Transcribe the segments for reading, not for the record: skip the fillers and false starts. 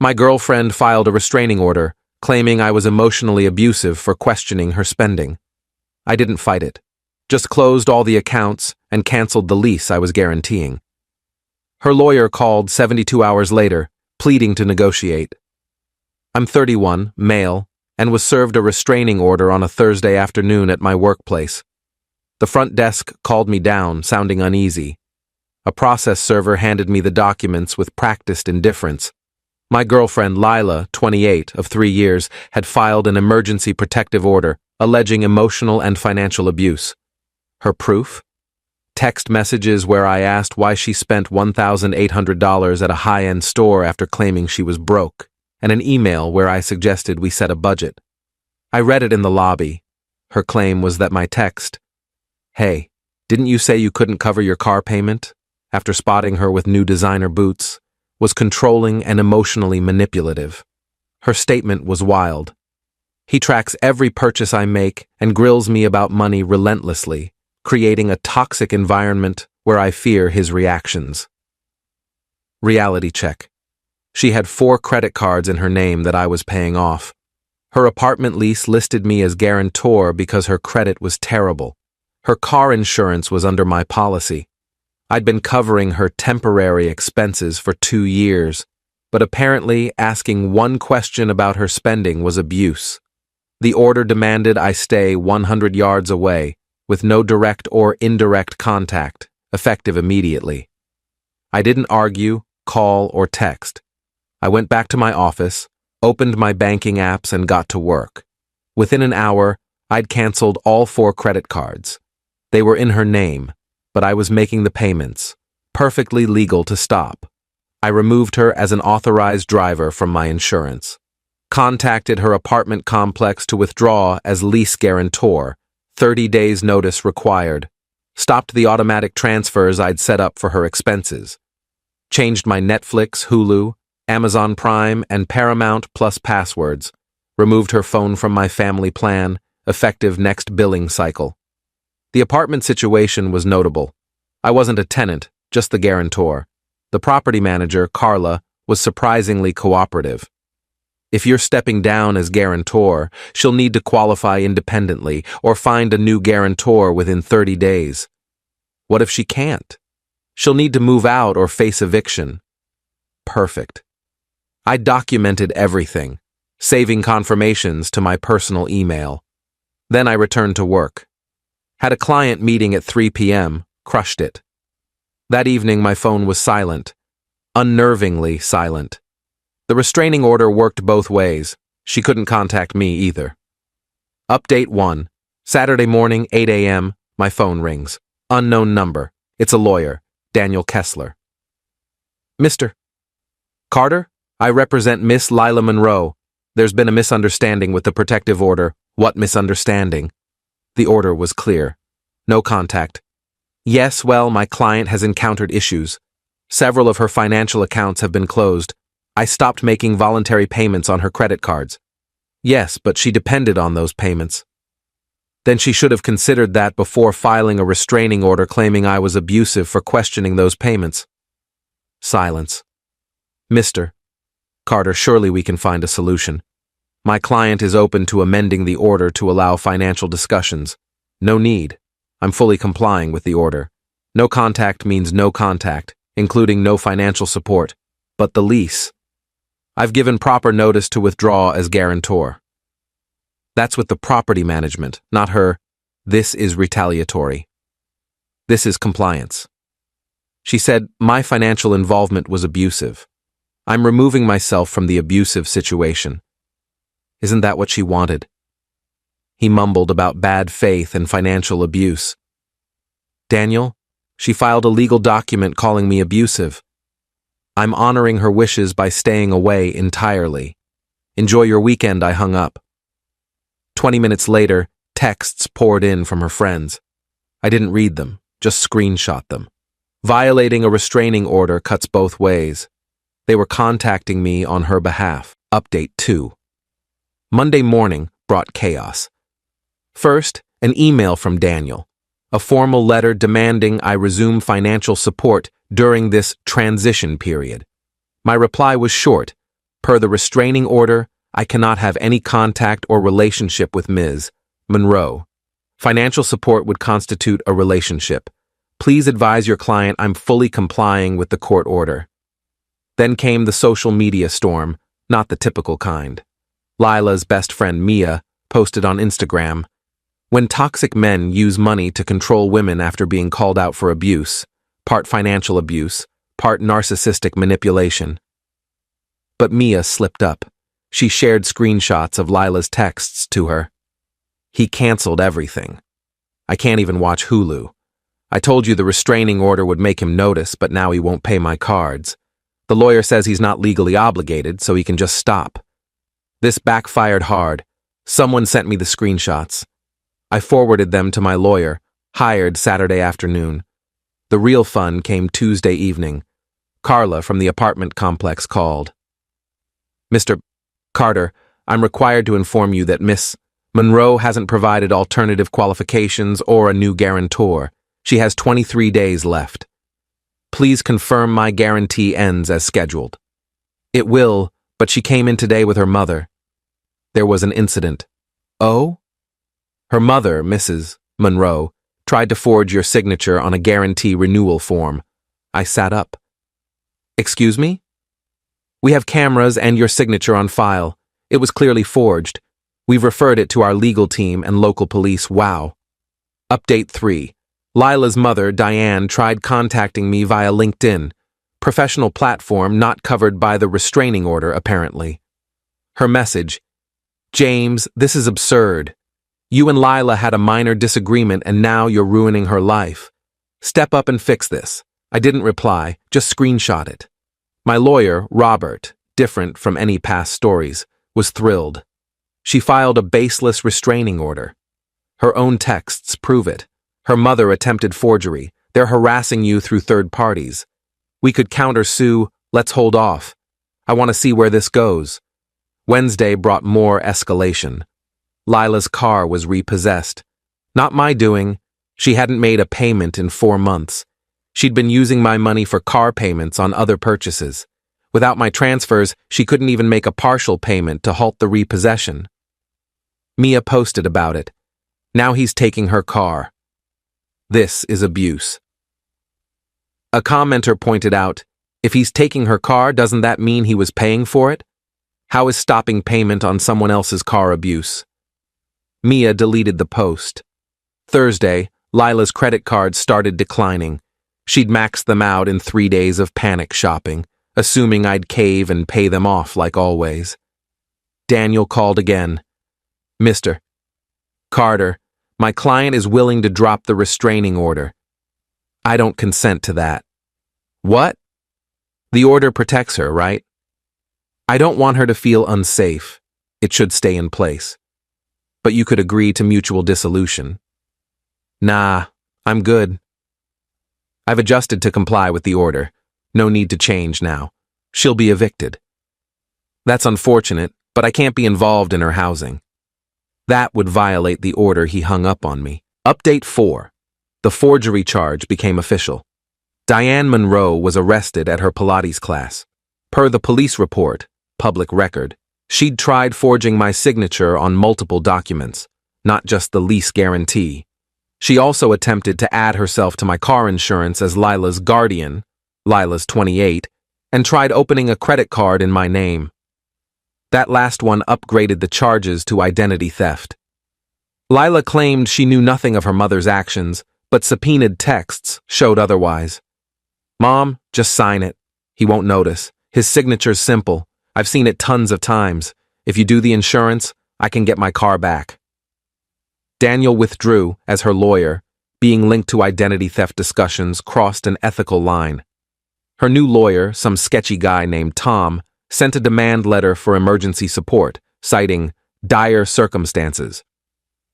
My girlfriend filed a restraining order, claiming I was emotionally abusive for questioning her spending. I didn't fight it, just closed all the accounts and canceled the lease I was guaranteeing. Her lawyer called 72 hours later, pleading to negotiate. I'm 31, male, and was served a restraining order on a Thursday afternoon at my workplace. The front desk called me down, sounding uneasy. A process server handed me the documents with practiced indifference. My girlfriend, Lila, 28, of 3 years, had filed an emergency protective order, alleging emotional and financial abuse. Her proof? Text messages where I asked why she spent $1,800 at a high-end store after claiming she was broke, and an email where I suggested we set a budget. I read it in the lobby. Her claim was that my text, "Hey, didn't you say you couldn't cover your car payment?" after spotting her with new designer boots, was controlling and emotionally manipulative. Her statement was wild. He tracks every purchase I make and grills me about money relentlessly, creating a toxic environment where I fear his reactions. Reality check. She had 4 credit cards in her name that I was paying off. Her apartment lease listed me as guarantor because her credit was terrible. Her car insurance was under my policy. I'd been covering her temporary expenses for 2 years, but apparently asking one question about her spending was abuse. The order demanded I stay 100 yards away, with no direct or indirect contact, effective immediately. I didn't argue, call, or text. I went back to my office, opened my banking apps, and got to work. Within an hour, I'd canceled all 4 credit cards. They were in her name, but I was making the payments, perfectly legal to stop. I removed her as an authorized driver from my insurance. Contacted her apartment complex to withdraw as lease guarantor, 30 days notice required. Stopped the automatic transfers I'd set up for her expenses. Changed my Netflix, Hulu, Amazon Prime, and Paramount Plus passwords. Removed her phone from my family plan, effective next billing cycle. The apartment situation was notable. I wasn't a tenant, just the guarantor. The property manager, Carla, was surprisingly cooperative. If you're stepping down as guarantor, she'll need to qualify independently or find a new guarantor within 30 days. What if she can't? She'll need to move out or face eviction. Perfect. I documented everything, saving confirmations to my personal email. Then I returned to work. Had a client meeting at 3 p.m., crushed it. That evening my phone was silent, unnervingly silent. The restraining order worked both ways. She couldn't contact me either. Update 1. Saturday morning, 8 a.m., my phone rings. Unknown number. It's a lawyer, Daniel Kessler. Mr. Carter, I represent Miss Lila Monroe. There's been a misunderstanding with the protective order. What misunderstanding? The order was clear. No contact. Yes, well, my client has encountered issues. Several of her financial accounts have been closed. I stopped making voluntary payments on her credit cards. Yes, but she depended on those payments. Then she should have considered that before filing a restraining order claiming I was abusive for questioning those payments. Silence. Mr. Carter, surely we can find a solution. My client is open to amending the order to allow financial discussions. No need. I'm fully complying with the order. No contact means no contact, including no financial support. But the lease. I've given proper notice to withdraw as guarantor. That's with the property management, not her. This is retaliatory. This is compliance. She said, my financial involvement was abusive. I'm removing myself from the abusive situation. Isn't that what she wanted? He mumbled about bad faith and financial abuse. Daniel, she filed a legal document calling me abusive. I'm honoring her wishes by staying away entirely. Enjoy your weekend, I hung up. 20 minutes later, texts poured in from her friends. I didn't read them, just screenshot them. Violating a restraining order cuts both ways. They were contacting me on her behalf. Update 2. Monday morning brought chaos. First, an email from Daniel. A formal letter demanding I resume financial support during this transition period. My reply was short, Per the restraining order, I cannot have any contact or relationship with Ms. Monroe. Financial support would constitute a relationship. Please advise your client I'm fully complying with the court order. Then came the social media storm, not the typical kind. Lila's best friend Mia posted on Instagram, "When toxic men use money to control women after being called out for abuse, part financial abuse, part narcissistic manipulation." But Mia slipped up. She shared screenshots of Lila's texts to her. "He canceled everything. I can't even watch Hulu. I told you the restraining order would make him notice, but now he won't pay my cards. The lawyer says he's not legally obligated, so he can just stop." This backfired hard. Someone sent me the screenshots. I forwarded them to my lawyer, hired Saturday afternoon. The real fun came Tuesday evening. Carla from the apartment complex called. "Mr. Carter, I'm required to inform you that Miss Monroe hasn't provided alternative qualifications or a new guarantor. She has 23 days left. Please confirm my guarantee ends as scheduled." "It will, but she came in today with her mother." There was an incident. "Oh?" "Her mother, Mrs. Monroe, tried to forge your signature on a guarantee renewal form." I sat up. "Excuse me?" "We have cameras and your signature on file. It was clearly forged. We've referred it to our legal team and local police. Wow." Update 3. Lila's mother, Diane, tried contacting me via LinkedIn, professional platform not covered by the restraining order, apparently. Her message, "James, this is absurd. You and Lila had a minor disagreement and now you're ruining her life. Step up and fix this." I didn't reply, just screenshot it. My lawyer, Robert, different from any past stories, was thrilled. She filed a baseless restraining order. Her own texts prove it. Her mother attempted forgery. They're harassing you through third parties. We could countersue. Let's hold off. I want to see where this goes. Wednesday brought more escalation. Lila's car was repossessed. Not my doing. She hadn't made a payment in 4 months. She'd been using my money for car payments on other purchases. Without my transfers, she couldn't even make a partial payment to halt the repossession. Mia posted about it. Now he's taking her car. This is abuse. A commenter pointed out, if he's taking her car, doesn't that mean he was paying for it? How is stopping payment on someone else's car abuse? Mia deleted the post. Thursday, Lila's credit cards started declining. She'd maxed them out in 3 days of panic shopping, assuming I'd cave and pay them off like always. Daniel called again. "Mr. Carter, my client is willing to drop the restraining order." "I don't consent to that." "What?" "The order protects her, right?" "I don't want her to feel unsafe. It should stay in place. But you could agree to mutual dissolution." "Nah, I'm good." "I've adjusted to comply with the order. No need to change now. She'll be evicted." "That's unfortunate, but I can't be involved in her housing." That would violate the order he hung up on me. Update 4. The forgery charge became official. Diane Monroe was arrested at her Pilates class. Per the police report, public record, she'd tried forging my signature on multiple documents, not just the lease guarantee. She also attempted to add herself to my car insurance as Lila's guardian, Lila's 28, and tried opening a credit card in my name. That last one upgraded the charges to identity theft. Lila claimed she knew nothing of her mother's actions, but subpoenaed texts showed otherwise. "Mom, just sign it. He won't notice. His signature's simple. I've seen it tons of times. If you do the insurance, I can get my car back." Daniel withdrew as her lawyer, being linked to identity theft discussions, crossed an ethical line. Her new lawyer, some sketchy guy named Tom, sent a demand letter for emergency support, citing dire circumstances.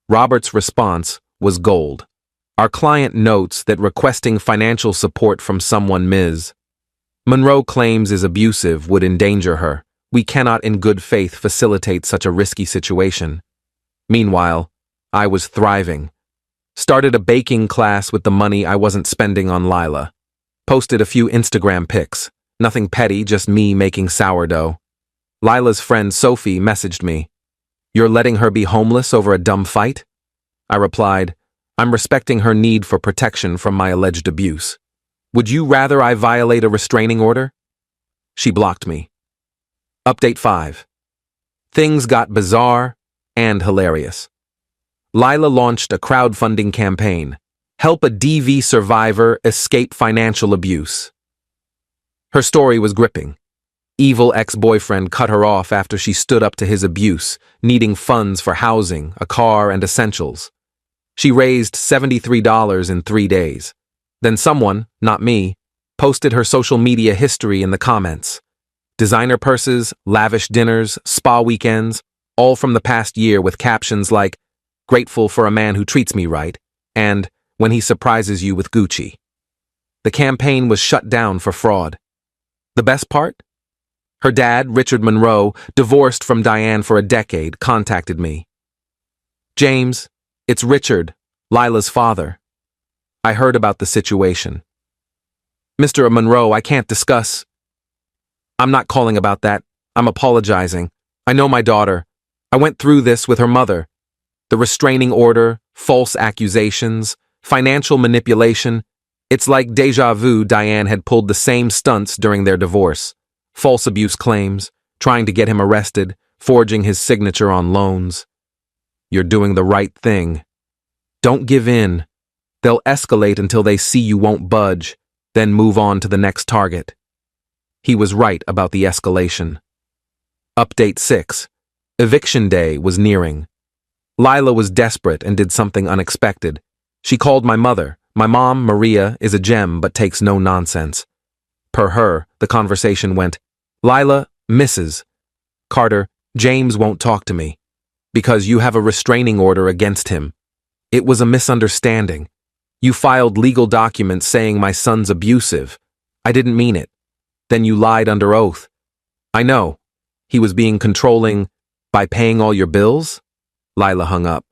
Robert's response was gold. Our client notes that requesting financial support from someone Ms. Monroe claims is abusive would endanger her. We cannot in good faith facilitate such a risky situation. Meanwhile, I was thriving. Started a baking class with the money I wasn't spending on Lila. Posted a few Instagram pics. Nothing petty, just me making sourdough. Lila's friend Sophie messaged me. You're letting her be homeless over a dumb fight? I replied, I'm respecting her need for protection from my alleged abuse. Would you rather I violate a restraining order? She blocked me. Update 5. Things got bizarre and hilarious. Lila launched a crowdfunding campaign. Help a DV survivor escape financial abuse. Her story was gripping. Evil ex-boyfriend cut her off after she stood up to his abuse, needing funds for housing, a car, and essentials. She raised $73 in 3 days. Then someone, not me, posted her social media history in the comments. Designer purses, lavish dinners, spa weekends, all from the past year with captions like, grateful for a man who treats me right, and when he surprises you with Gucci. The campaign was shut down for fraud. The best part? Her dad, Richard Monroe, divorced from Diane for a decade, contacted me. James, it's Richard, Lila's father. I heard about the situation. Mr. Monroe, I can't discuss. I'm not calling about that. I'm apologizing. I know my daughter. I went through this with her mother. The restraining order, false accusations, financial manipulation. It's like deja vu. Diane had pulled the same stunts during their divorce. False abuse claims, trying to get him arrested, forging his signature on loans. You're doing the right thing. Don't give in. They'll escalate until they see you won't budge, then move on to the next target. He was right about the escalation. Update 6. Eviction day was nearing. Lila was desperate and did something unexpected. She called my mother. My mom, Maria, is a gem but takes no nonsense. Per her, the conversation went, Lila, Mrs. Carter, James won't talk to me. Because you have a restraining order against him. It was a misunderstanding. You filed legal documents saying my son's abusive. I didn't mean it. Then you lied under oath. I know. He was being controlling by paying all your bills? Lila hung up.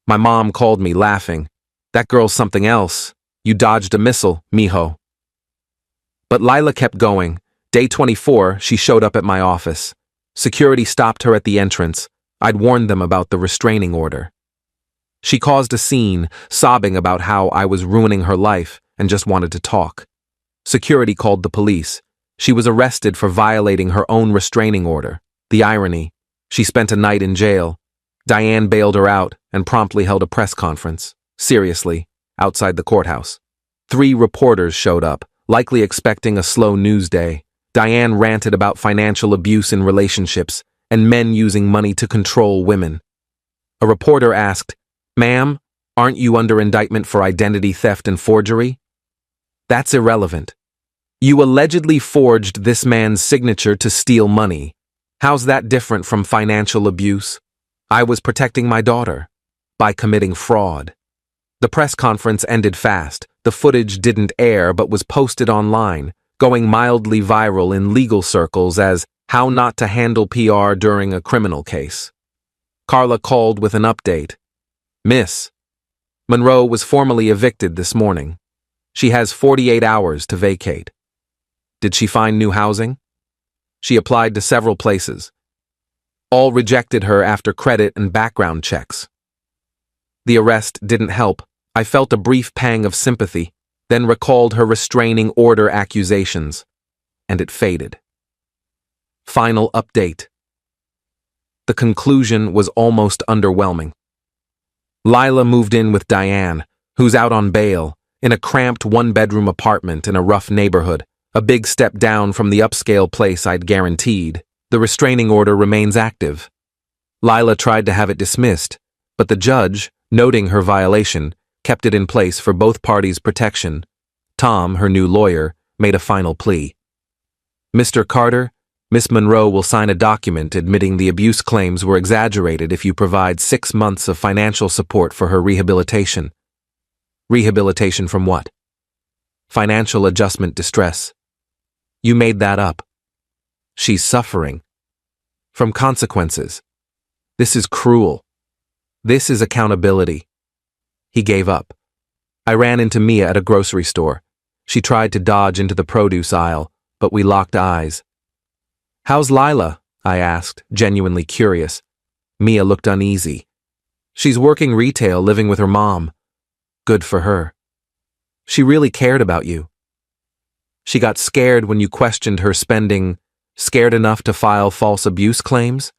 My mom called me laughing. That girl's something else. You dodged a missile, mijo. But Lila kept going. Day 24, she showed up at my office. Security stopped her at the entrance. I'd warned them about the restraining order. She caused a scene, sobbing about how I was ruining her life and just wanted to talk. Security called the police. She was arrested for violating her own restraining order. The irony, she spent a night in jail. Diane bailed her out and promptly held a press conference. Seriously, outside the courthouse. 3 reporters showed up, likely expecting a slow news day. Diane ranted about financial abuse in relationships and men using money to control women. A reporter asked, Ma'am, aren't you under indictment for identity theft and forgery? That's irrelevant. You allegedly forged this man's signature to steal money. How's that different from financial abuse? I was protecting my daughter by committing fraud. The press conference ended fast. The footage didn't air but was posted online, going mildly viral in legal circles as how not to handle PR during a criminal case. Carla called with an update. Miss, Monroe was formally evicted this morning. She has 48 hours to vacate. Did she find new housing? She applied to several places. All rejected her after credit and background checks. The arrest didn't help. I felt a brief pang of sympathy, then recalled her restraining order accusations, and it faded. Final update. The conclusion was almost underwhelming. Lila moved in with Diane, who's out on bail, in a cramped 1-bedroom apartment in a rough neighborhood, a big step down from the upscale place I'd guaranteed. The restraining order remains active. Lila tried to have it dismissed, but the judge, noting her violation, kept it in place for both parties' protection. Tom, her new lawyer, made a final plea. Mr. Carter, Miss Monroe will sign a document admitting the abuse claims were exaggerated if you provide 6 months of financial support for her rehabilitation. Rehabilitation from what? Financial adjustment distress. You made that up. She's suffering. From consequences. This is cruel. This is accountability. He gave up. I ran into Mia at a grocery store. She tried to dodge into the produce aisle, but we locked eyes. How's Lila? I asked, genuinely curious. Mia looked uneasy. She's working retail, living with her mom. Good for her. She really cared about you. She got scared when you questioned her spending, scared enough to file false abuse claims?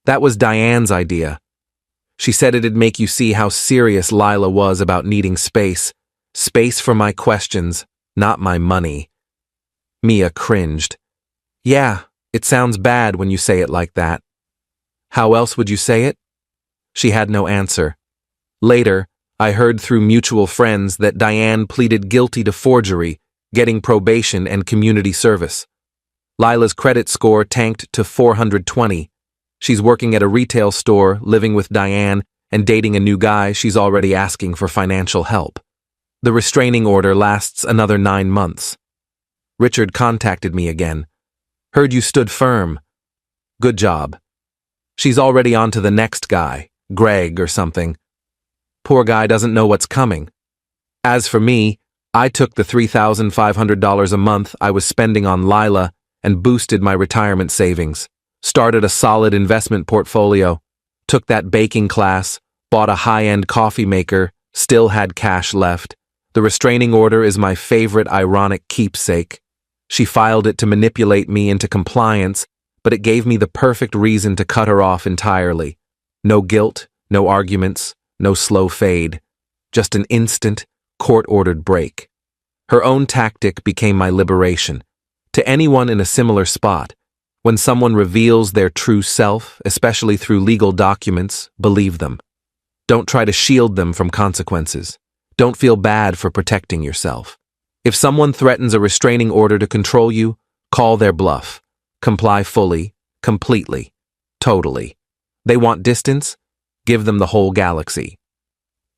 That was Diane's idea. She said it'd make you see how serious Lila was about needing space. Space for my questions, not my money. Mia cringed. Yeah, it sounds bad when you say it like that. How else would you say it? She had no answer. Later, I heard through mutual friends that Diane pleaded guilty to forgery, getting probation and community service. Lila's credit score tanked to 420. She's working at a retail store, living with Diane, and dating a new guy. She's already asking for financial help. The restraining order lasts another 9 months. Richard contacted me again. Heard you stood firm. Good job. She's already on to the next guy, Greg or something. Poor guy doesn't know what's coming. As for me, I took the $3,500 a month I was spending on Lila and boosted my retirement savings, started a solid investment portfolio, took that baking class, bought a high-end coffee maker, still had cash left. The restraining order is my favorite ironic keepsake. She filed it to manipulate me into compliance, but it gave me the perfect reason to cut her off entirely. No guilt, no arguments, no slow fade. Just an instant, court-ordered break. Her own tactic became my liberation. To anyone in a similar spot, when someone reveals their true self, especially through legal documents, believe them. Don't try to shield them from consequences. Don't feel bad for protecting yourself. If someone threatens a restraining order to control you, call their bluff. Comply fully, completely, totally. They want distance? Give them the whole galaxy.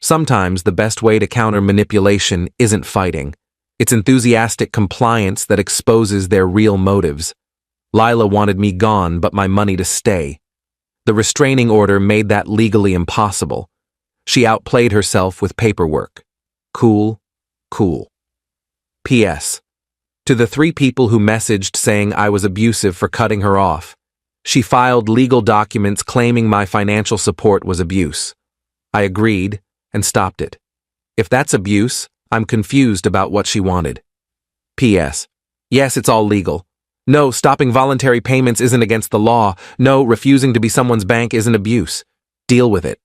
Sometimes the best way to counter manipulation isn't fighting. It's enthusiastic compliance that exposes their real motives. Lila wanted me gone, but my money to stay. The restraining order made that legally impossible. She outplayed herself with paperwork. Cool, cool. P.S. To the 3 people who messaged saying I was abusive for cutting her off, she filed legal documents claiming my financial support was abuse. I agreed and stopped it. If that's abuse, I'm confused about what she wanted. P.S. Yes, it's all legal. No, stopping voluntary payments isn't against the law. No, refusing to be someone's bank isn't abuse. Deal with it.